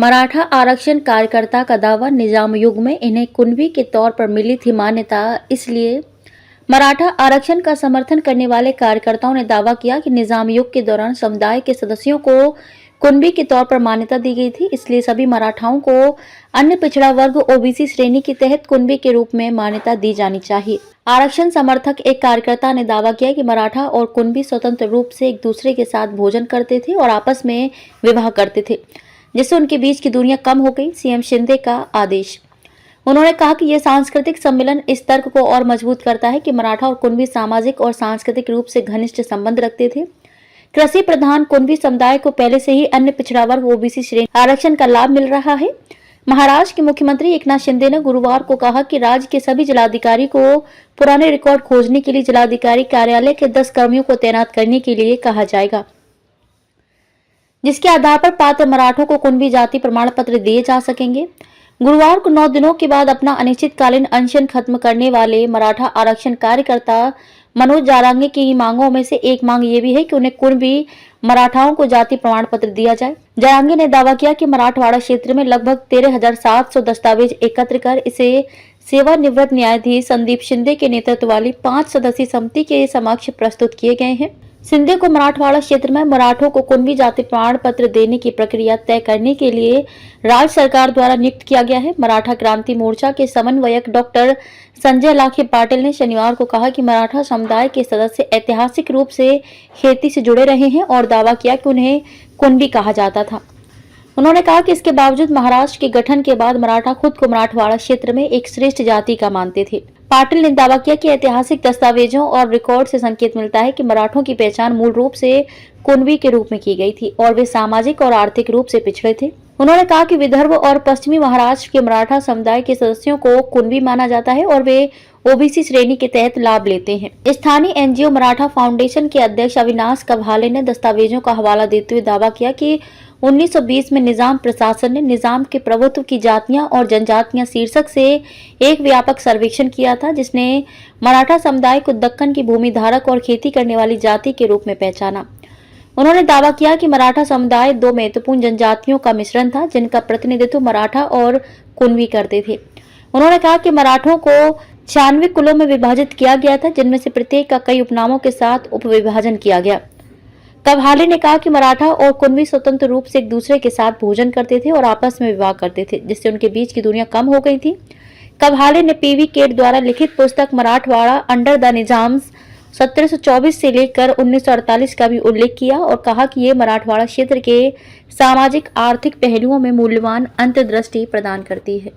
मराठा आरक्षण कार्यकर्ता का दावा, निजाम युग में इन्हें कुणबी के तौर पर मिली थी मान्यता, इसलिए मराठा आरक्षण का समर्थन करने वाले कार्यकर्ताओं ने दावा किया कि निजाम युग के दौरान समुदाय के सदस्यों को कुणबी के तौर पर मान्यता दी गई थी, इसलिए सभी मराठाओं को अन्य पिछड़ा वर्ग ओबीसी श्रेणी के तहत कुणबी के रूप में मान्यता दी जानी चाहिए। आरक्षण समर्थक एक कार्यकर्ता ने दावा किया कि मराठा और कुणबी स्वतंत्र रूप से एक दूसरे के साथ भोजन करते थे और आपस में विवाह करते थे, जिससे उनके बीच की दूरियां कम हो गई। सीएम शिंदे का आदेश। उन्होंने कहा कि यह सांस्कृतिक सम्मेलन इस तर्क को और मजबूत करता है कि मराठा और कुणबी सामाजिक और सांस्कृतिक रूप से घनिष्ठ संबंध रखते थे। कृषि प्रधान कुणबी समुदाय को पहले से ही अन्य पिछड़ा वर्ग ओबीसी श्रेणी आरक्षण का लाभ मिल रहा है। महाराष्ट्र के मुख्यमंत्री एकनाथ शिंदे ने गुरुवार को कहा कि राज्य के सभी जिलाधिकारी को पुराने रिकॉर्ड खोजने के लिए जिलाधिकारी कार्यालय के 10 कर्मियों को तैनात करने के लिए कहा जाएगा, जिसके आधार पर पात्र मराठों को कुणबी जाति प्रमाण पत्र दिए जा सकेंगे। गुरुवार को 9 दिनों के बाद अपना अनिश्चितकालीन अनशन खत्म करने वाले मराठा आरक्षण कार्यकर्ता मनोज जारांगे की मांगों में से एक मांग ये भी है कि उन्हें कुणबी मराठाओं को जाति प्रमाण पत्र दिया जाए। जारांगे ने दावा किया कि मराठवाड़ा क्षेत्र में लगभग 13,700 दस्तावेज एकत्र कर इसे सेवानिवृत्त न्यायाधीश संदीप शिंदे के नेतृत्व वाली 5 सदस्यीय समिति के समक्ष प्रस्तुत किए गए हैं। शिंदे को मराठवाड़ा क्षेत्र में मराठों को कुणबी जाति प्रमाण पत्र देने की प्रक्रिया तय करने के लिए राज्य सरकार द्वारा नियुक्त किया गया है। मराठा क्रांति मोर्चा के समन्वयक डॉक्टर संजय लाखे पाटिल ने शनिवार को कहा कि मराठा समुदाय के सदस्य ऐतिहासिक रूप से खेती से जुड़े रहे हैं और दावा किया कि उन्हें कुणबी कहा जाता था। उन्होंने कहा कि इसके बावजूद महाराष्ट्र के गठन के बाद मराठा खुद को मराठवाड़ा क्षेत्र में एक श्रेष्ठ जाति का मानते थे। पाटिल ने दावा किया कि ऐतिहासिक दस्तावेजों और रिकॉर्ड से संकेत मिलता है कि मराठों की पहचान मूल रूप से कुणबी के रूप में की गई थी और वे सामाजिक और आर्थिक रूप से पिछड़े थे। उन्होंने कहा कि विदर्भ और पश्चिमी महाराष्ट्र के मराठा समुदाय के सदस्यों को कुणबी माना जाता है और वे ओबीसी श्रेणी के तहत लाभ लेते हैं। स्थानीय एनजीओ मराठा फाउंडेशन के अध्यक्ष अविनाश कव्हाले ने दस्तावेजों का हवाला देते हुए दावा किया कि 1920 में निजाम प्रशासन ने निजाम के प्रभुत्व की जातियां और जनजातियां शीर्षक से एक व्यापक सर्वेक्षण किया था, जिसने मराठा समुदाय को दक्कन की भूमि धारक और खेती करने वाली जाति के रूप में पहचाना। उन्होंने दावा किया कि मराठा समुदाय 2 महत्वपूर्ण जनजातियों का मिश्रण था, जिनका प्रतिनिधित्व मराठा और कुणबी करते थे। उन्होंने कहा कि मराठों को 96 कुलों में विभाजित किया गया था, जिनमें से प्रत्येक का कई उपनामों के साथ उपविभाजन किया गया। कव्हाले ने कहा कि मराठा और कुणबी स्वतंत्र रूप से एक दूसरे के साथ भोजन करते थे और आपस में विवाह करते थे, जिससे उनके बीच की दूरियां कम हो गई थी। कव्हाले ने पीवी केट द्वारा लिखित पुस्तक मराठवाड़ा अंडर द निजाम्स 1724 से लेकर 1948 का भी उल्लेख किया और कहा कि ये मराठवाड़ा क्षेत्र के सामाजिक आर्थिक पहलुओं में मूल्यवान अंतर्दृष्टि प्रदान करती है।